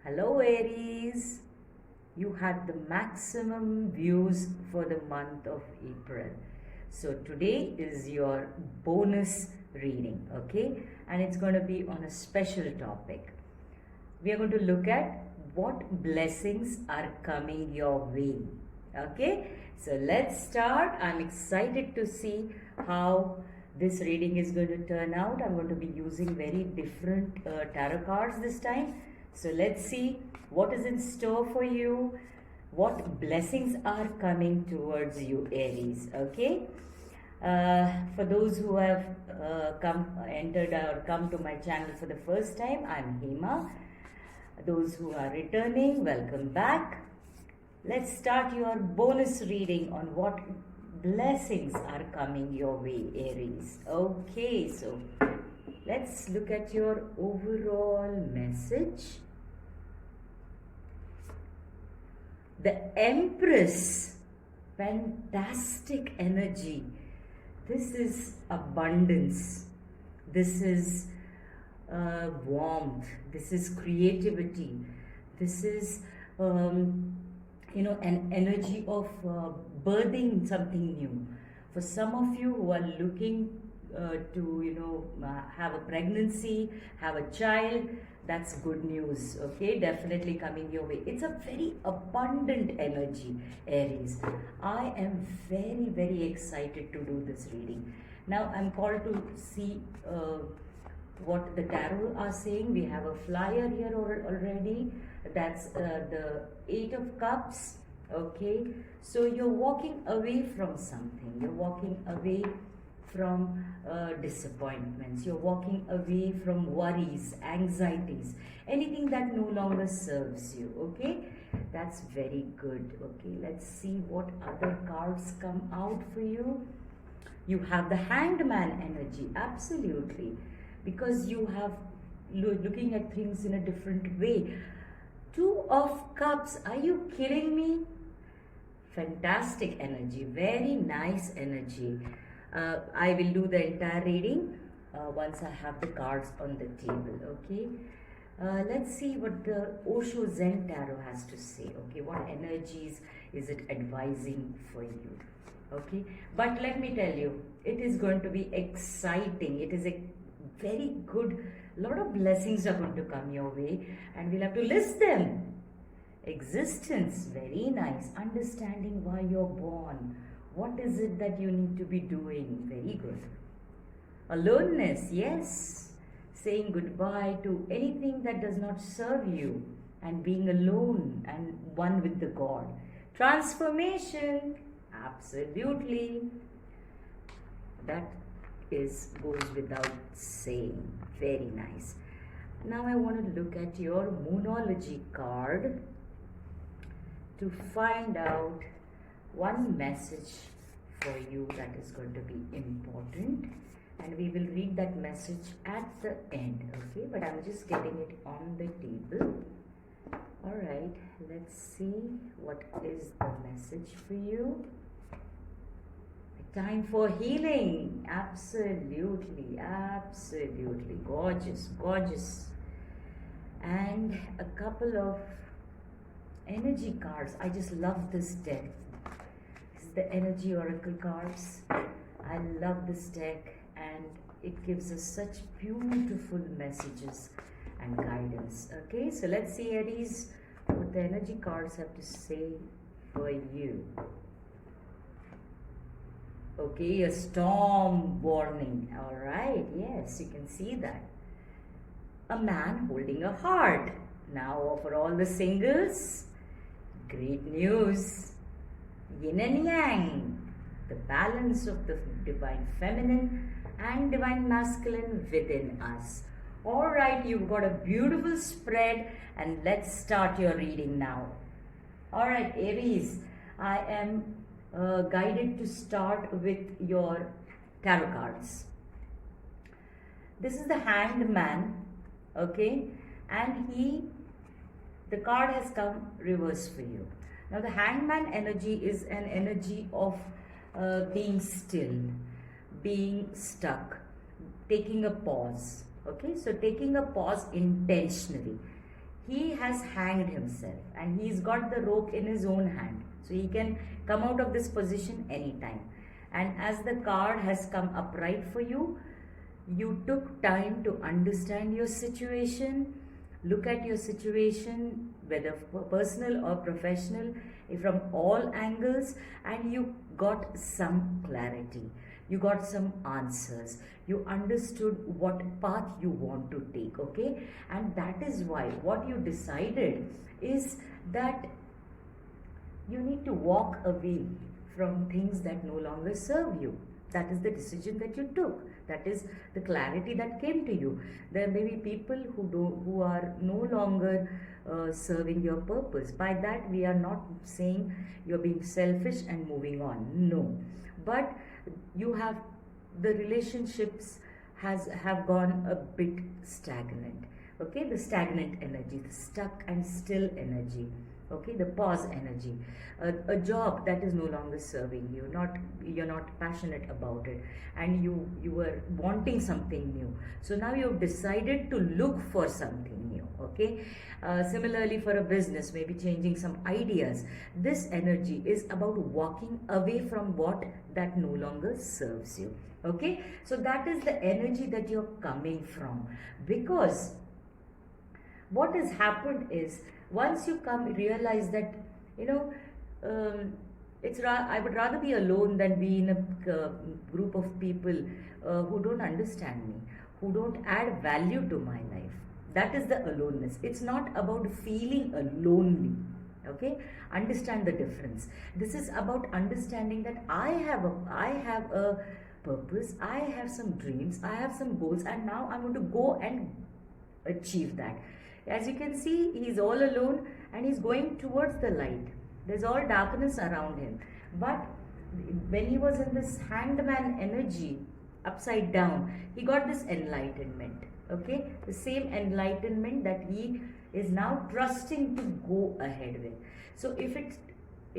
Hello Aries, you had the maximum views for the month of April. So today is your bonus reading, okay? And it's going to be on a special topic. We are going to look at what blessings are coming your way, okay? So let's start. I'm excited to see how this reading is going to turn out. I'm going to be using very different tarot cards this time. So let's see what is in store for you, what blessings are coming towards you, Aries. Okay. For those who have entered or come to my channel for the first time, I'm Hema. Those who are returning, welcome back. Let's start your bonus reading on what blessings are coming your way, Aries. Okay, so let's look at your overall message. The Empress, fantastic energy. This is abundance. This is warmth. This is creativity. This is, an energy of birthing something new. For some of you who are looking to have a pregnancy, have a child, that's good news. Okay, definitely coming your way. It's a very abundant energy, Aries. I am very excited to do this reading. Now I'm called to see what the tarot are saying. We have a flyer here already. That's the 8 of Cups. Okay, so you're walking away from something. You're walking away from disappointments. You're walking away from worries, anxieties, anything that no longer serves you. Okay, that's very good. Okay, let's see what other cards come out for you. You have the Hanged Man energy, absolutely, because you have looking at things in a different way. 2 of Cups, are you kidding me? Fantastic energy, very nice energy. I will do the entire reading once I have the cards on the table. Okay, let's see what the Osho Zen Tarot has to say. Okay, what energies is it advising for you? Okay, but let me tell you, it is going to be exciting. It is a very good, lot of blessings are going to come your way, and we'll have to list them. Existence, very nice. Understanding why you're born. What is it that you need to be doing? Very good. Aloneness, yes. Saying goodbye to anything that does not serve you and being alone and one with the God. Transformation, absolutely. That goes without saying. Very nice. Now I want to look at your Moonology card to find out one message for you that is going to be important, and we will read that message at the end. Okay, but I'm just getting it on the table. All right, let's see what is the message for you. Time for healing. Absolutely gorgeous. And a couple of energy cards. I just love this deck. This is the Energy Oracle cards. I love this deck, and it gives us such beautiful messages and guidance. Okay, so let's see, Aries, what the energy cards have to say for you. Okay, a storm warning. All right, yes, you can see that. A man holding a heart. Now, for all the singles, great news. Yin and Yang, the balance of the divine feminine and divine masculine within us. All right, you've got a beautiful spread, and let's start your reading now. All right, Aries, I am guided to start with your tarot cards. This is the Hanged Man, okay, and the card has come reverse for you. Now the Hanged Man energy is an energy of being still, being stuck, taking a pause. Okay, so taking a pause intentionally. he has hanged himself and he's got the rope in his own hand, so he can come out of this position anytime. And as the card has come upright for you, you took time to understand your situation, look at your situation, whether personal or professional, from all angles, and you got some clarity. You got some answers. You understood what path you want to take, okay? And that is why what you decided is that you need to walk away from things that no longer serve you. That is the decision that you took. That is the clarity that came to you. There may be people who are no longer serving your purpose. By that we are not saying you're being selfish and moving on. No, but you have, the relationships have gone a bit stagnant. Okay, the stagnant energy, the stuck and still energy. Okay, the pause energy, a job that is no longer serving you, you're not passionate about it, and you were wanting something new, so now you've decided to look for something new. Okay, similarly for a business, maybe changing some ideas. This energy is about walking away from what that no longer serves you. Okay, so that is the energy that you're coming from, because what has happened is, once you come realize that, you know, I would rather be alone than be in a group of people who don't understand me, who don't add value to my life. That is the aloneness. It's not about feeling lonely. Okay, understand the difference. This is about understanding that I have a purpose, I have some dreams, I have some goals, and now I'm going to go and achieve that. As you can see, he's all alone and he's going towards the light. There's all darkness around him. But when he was in this hanged man energy, upside down, he got this enlightenment. Okay, the same enlightenment that he is now trusting to go ahead with. So if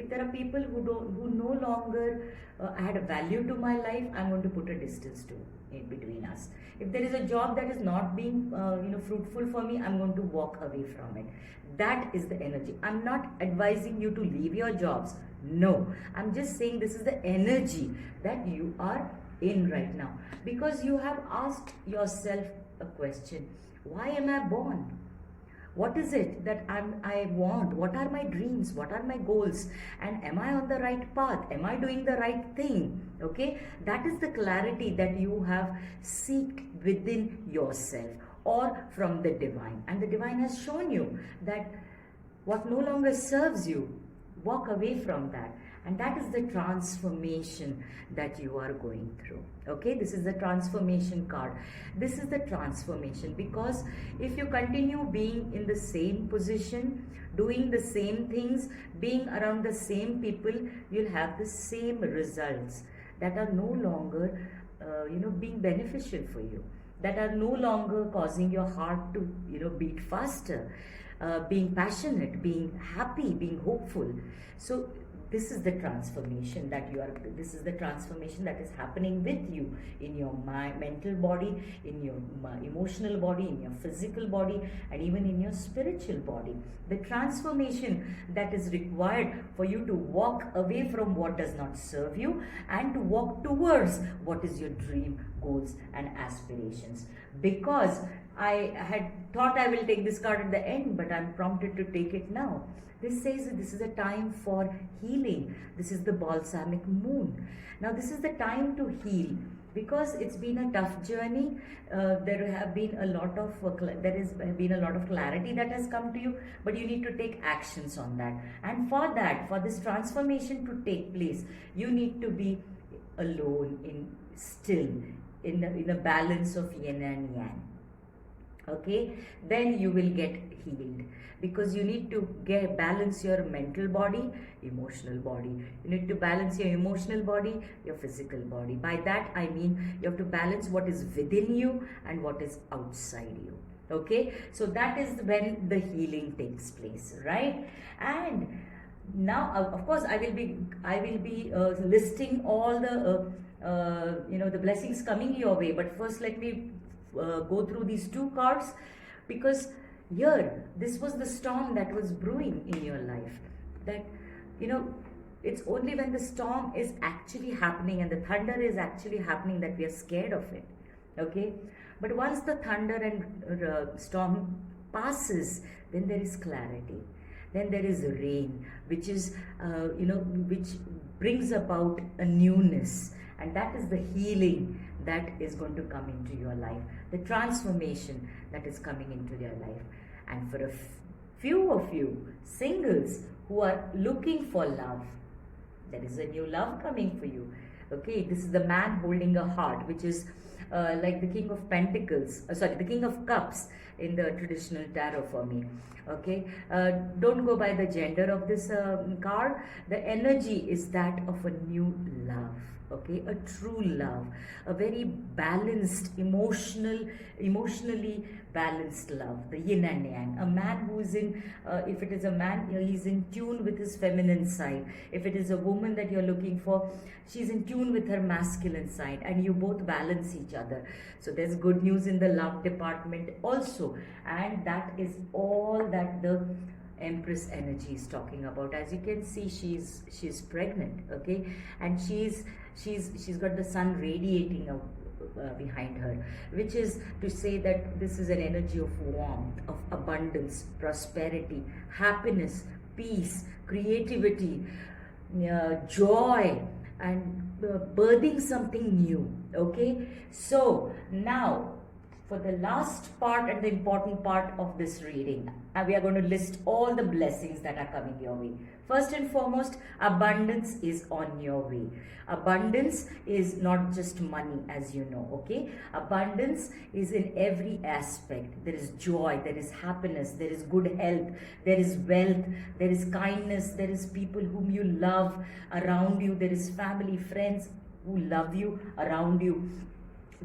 there are people who no longer add value to my life, I'm going to put a distance in between us. If there is a job that is not being fruitful for me, I'm going to walk away from it. That is the energy. I'm not advising you to leave your jobs. No, I'm just saying this is the energy that you are in right now, because you have asked yourself a question: why am I born? What is it that I want? What are my dreams? What are my goals? And am I on the right path? Am I doing the right thing? Okay, that is the clarity that you have seeked within yourself or from the divine. And the divine has shown you that what no longer serves you, walk away from that. And that is the transformation that you are going through. Okay, this is the transformation card. This is the transformation, because if you continue being in the same position, doing the same things, being around the same people, you'll have the same results that are no longer being beneficial for you, that are no longer causing your heart to beat faster, being passionate, being happy, being hopeful. So this is the transformation this is the transformation that is happening with you in your mental body, in your emotional body, in your physical body, and even in your spiritual body. The transformation that is required for you to walk away from what does not serve you and to walk towards what is your dream, goals, and aspirations. Because I had thought I will take this card at the end, but I'm prompted to take it now. This says that this is a time for healing. This is the balsamic moon. Now this is the time to heal, because it's been a tough journey. There has been a lot of clarity that has come to you, but you need to take actions on that. And for that, for this transformation to take place, you need to be alone, in the balance of yin and yang. Okay, then you will get healed, because you need to balance your mental body, emotional body. You need to balance your emotional body, your physical body. By that I mean you have to balance what is within you and what is outside you. Okay, so that is when the healing takes place, right? And now of course I will be listing all the the blessings coming your way, but first let me go through these two cards, because Here, this was the storm that was brewing in your life. That, you know, it's only when the storm is actually happening and the thunder is actually happening that we are scared of it. Okay? But once the thunder and storm passes, then there is clarity. Then there is rain, which is, which brings about a newness. And that is the healing that is going to come into your life, the transformation that is coming into your life. And for a few of you singles who are looking for love, there is a new love coming for you. Okay, this is the man holding a heart, which is like the King of Pentacles, the King of Cups in the traditional tarot for me. Okay, don't go by the gender of this card. The energy is that of a new love. Okay, a true love, a very balanced, emotionally balanced love, the yin and yang. A man who is in, if it is a man, he's in tune with his feminine side. If it is a woman that you're looking for, she's in tune with her masculine side, and you both balance each other. So there's good news in the love department also, and that is all that the Empress energy is talking about. As you can see, she's pregnant. Okay, and she's got the sun radiating behind her, which is to say that this is an energy of warmth, of abundance, prosperity, happiness, peace, creativity, joy, and birthing something new. Okay, so now for the last part and the important part of this reading, we are going to list all the blessings that are coming your way. First and foremost, abundance is on your way. Abundance is not just money, as you know, okay? Abundance is in every aspect. There is joy, there is happiness, there is good health, there is wealth, there is kindness, there is people whom you love around you, there is family, friends who love you around you.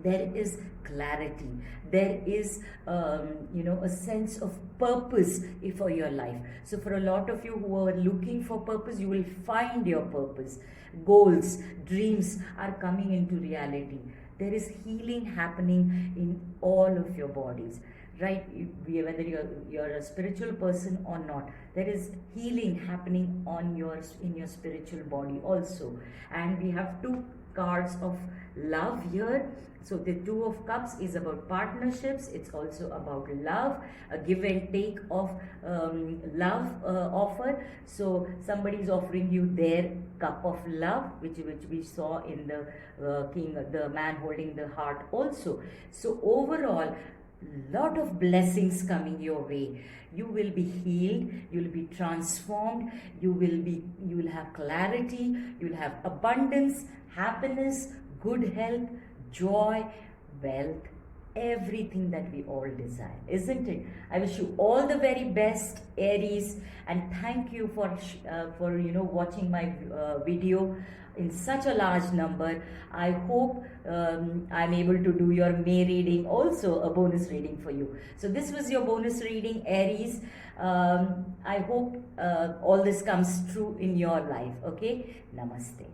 There is clarity, there is a sense of purpose for your life. So for a lot of you who are looking for purpose, you will find your purpose. Goals, dreams are coming into reality. There is healing happening in all of your bodies, right? Whether you're a spiritual person or not, there is healing happening in your spiritual body also. And we have two cards of love here. So the Two of Cups is about partnerships. It's also about love, a give and take of love offer. So somebody is offering you their cup of love, which we saw in the man holding the heart also. So overall, lot of blessings coming your way. You will be healed, you will be transformed, you will have clarity, you will have abundance, happiness, good health, joy, wealth, everything that we all desire, isn't it? I wish you all the very best, Aries, and thank you for watching my video in such a large number. I hope I'm able to do your May reading, also a bonus reading for you. So this was your bonus reading, Aries. I hope all this comes true in your life. Okay, namaste.